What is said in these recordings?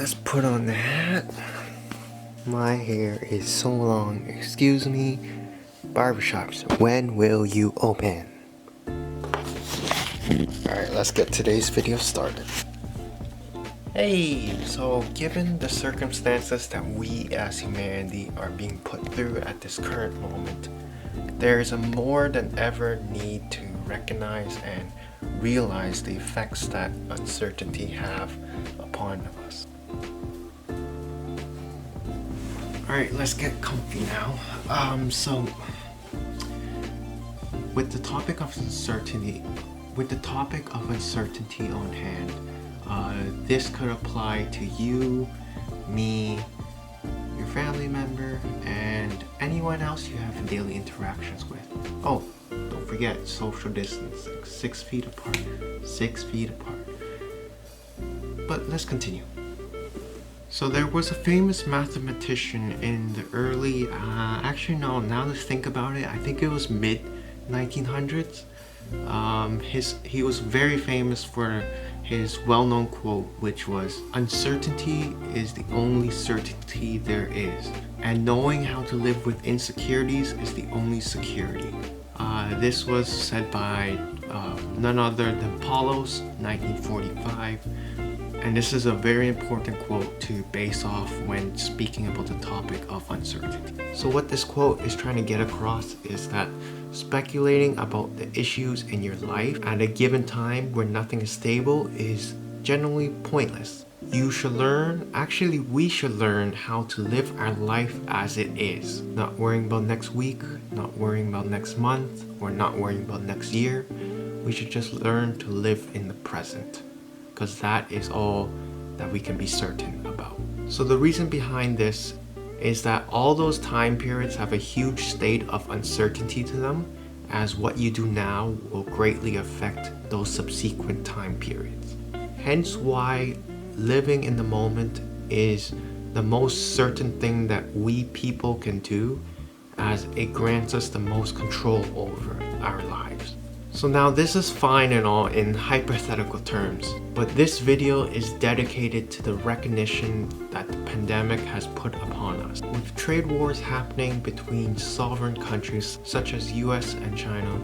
let's put on the hat. My hair is so long, excuse me. Barbershops, when will you open? Alright, let's get today's video started. Hey, so given the circumstances that we as humanity are being put through at this current moment, there is a more than ever need to recognize and realize the effects that uncertainty have upon us. Alright, let's get comfy now. So with the topic of uncertainty on hand, this could apply to you, me, your family member, and anyone else you have daily interactions with. Oh, don't forget social distancing, 6 feet apart, 6 feet apart. But let's continue. So there was a famous mathematician in the early, actually no, now let's think about it, I think it was mid 1900s. He was very famous for his well-known quote, which was, "Uncertainty is the only certainty there is, and knowing how to live with insecurities is the only security." This was said by none other than Paulos, 1945. And this is a very important quote to base off when speaking about the topic of uncertainty. So what this quote is trying to get across is that speculating about the issues in your life at a given time where nothing is stable is generally pointless. We should learn how to live our life as it is. Not worrying about next week, not worrying about next month, or not worrying about next year. We should just learn to live in the present, because that is all that we can be certain about. So the reason behind this is that all those time periods have a huge state of uncertainty to them, as what you do now will greatly affect those subsequent time periods. Hence why living in the moment is the most certain thing that we people can do, as it grants us the most control over our lives. So now this is fine and all in hypothetical terms, but this video is dedicated to the recognition that the pandemic has put upon us. With trade wars happening between sovereign countries such as US and China,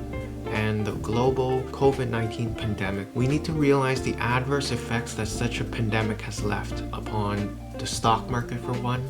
and the global COVID-19 pandemic, we need to realize the adverse effects that such a pandemic has left upon the stock market for one,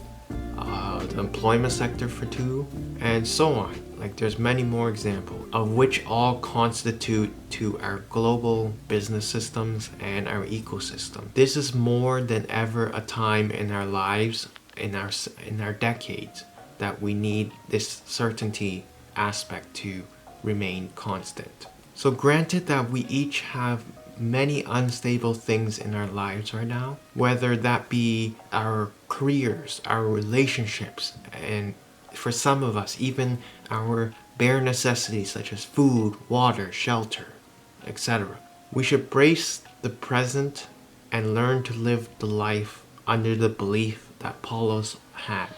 the employment sector for two, and so on. Like there's many more examples, of which all constitute to our global business systems and our ecosystem. This is more than ever a time in our lives, in our decades, that we need this certainty aspect to remain constant. So granted that we each have many unstable things in our lives right now, whether that be our careers, our relationships, and for some of us, even our bare necessities such as food, water, shelter, etc. We should brace the present and learn to live the life under the belief that Paulos had.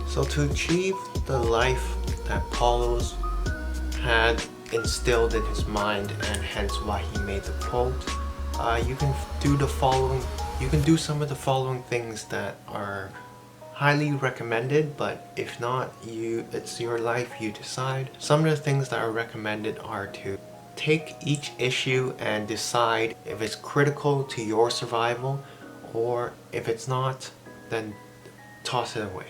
So to achieve the life that Paulos had instilled in his mind, and hence why he made the quote, you can do some of the following things that are highly recommended, but if not, it's your life, you decide. Some of the things that are recommended are to take each issue and decide if it's critical to your survival, or if it's not, then toss it away.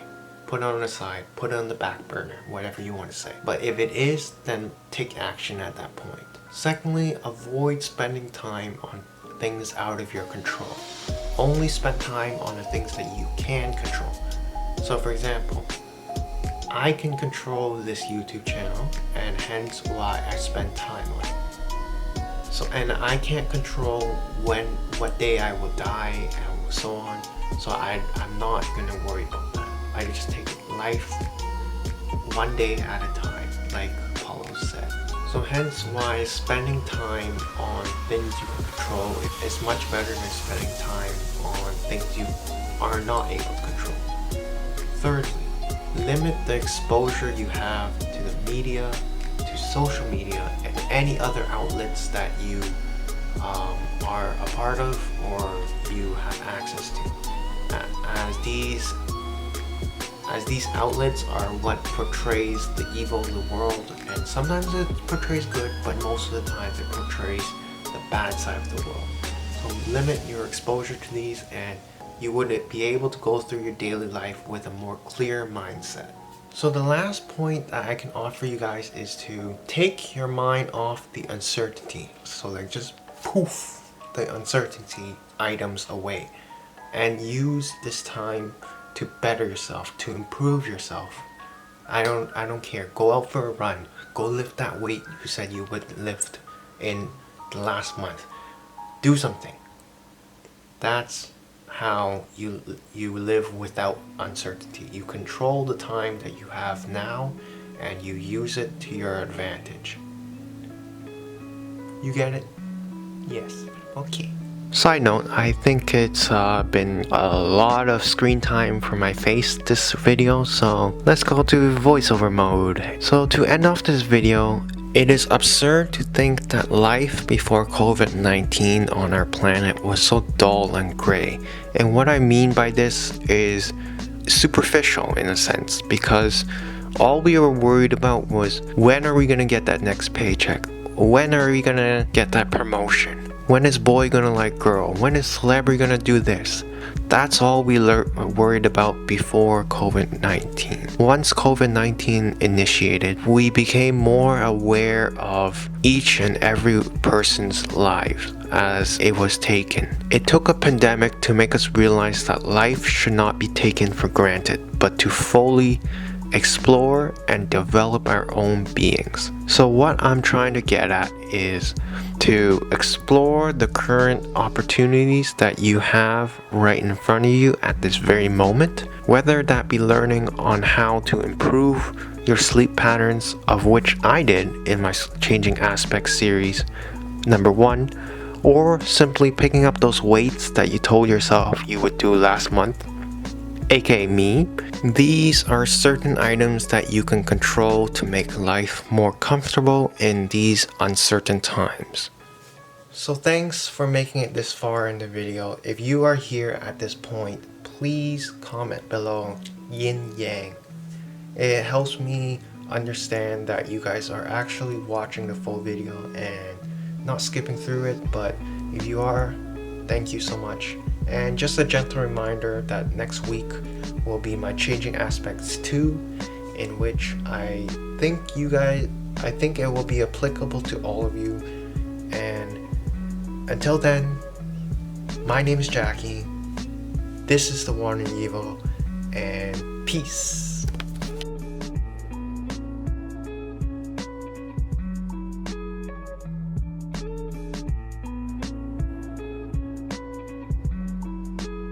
Put it on the side, put it on the back burner, whatever you want to say. But if it is, then take action at that point. Secondly, avoid spending time on things out of your control. Only spend time on the things that you can control. So for example, I can control this YouTube channel, and hence why I spend time on it. So, and I can't control what day I will die, and so on. So I'm not gonna worry about that. I just take life one day at a time, like Paulo said. So hence why spending time on things you can control is much better than spending time on things you are not able to control. Thirdly, limit the exposure you have to the media, to social media, and any other outlets that you are a part of or you have access to, as these outlets are what portrays the evil of the world, and sometimes it portrays good, but most of the time it portrays the bad side of the world. So limit your exposure to these, and you would be able to go through your daily life with a more clear mindset. So the last point that I can offer you guys is to take your mind off the uncertainty. So like just poof the uncertainty items away, and use this time to better yourself, to improve yourself. I don't care. Go out for a run. Go lift that weight you said you would lift in the last month. Do something. That's how you live without uncertainty. You control the time that you have now, and you use it to your advantage. You get it? Yes. Okay. Side note, I think it's been a lot of screen time for my face this video, so let's go to voiceover mode. So to end off this video, it is absurd to think that life before COVID-19 on our planet was so dull and gray. And what I mean by this is superficial in a sense, because all we were worried about was, when are we gonna get that next paycheck? When are we gonna get that promotion? When is boy gonna like girl? When is celebrity gonna do this? That's all we were worried about before COVID-19. Once COVID-19 initiated, we became more aware of each and every person's lives as it was taken. It took a pandemic to make us realize that life should not be taken for granted, but to fully explore and develop our own beings. So what I'm trying to get at is to explore the current opportunities that you have right in front of you at this very moment, whether that be learning on how to improve your sleep patterns, of which I did in my Changing Aspects series number 1, or simply picking up those weights that you told yourself you would do last month, aka me. These are certain items that you can control to make life more comfortable in these uncertain times. So thanks for making it this far in the video. If you are here at this point, please comment below yin yang. It helps me understand that you guys are actually watching the full video and not skipping through it, but if you are, thank you so much. And just a gentle reminder that next week will be my Changing Aspects 2, in which I think it will be applicable to all of you. And until then, my name is Jackie, this is the One and Evil, and peace.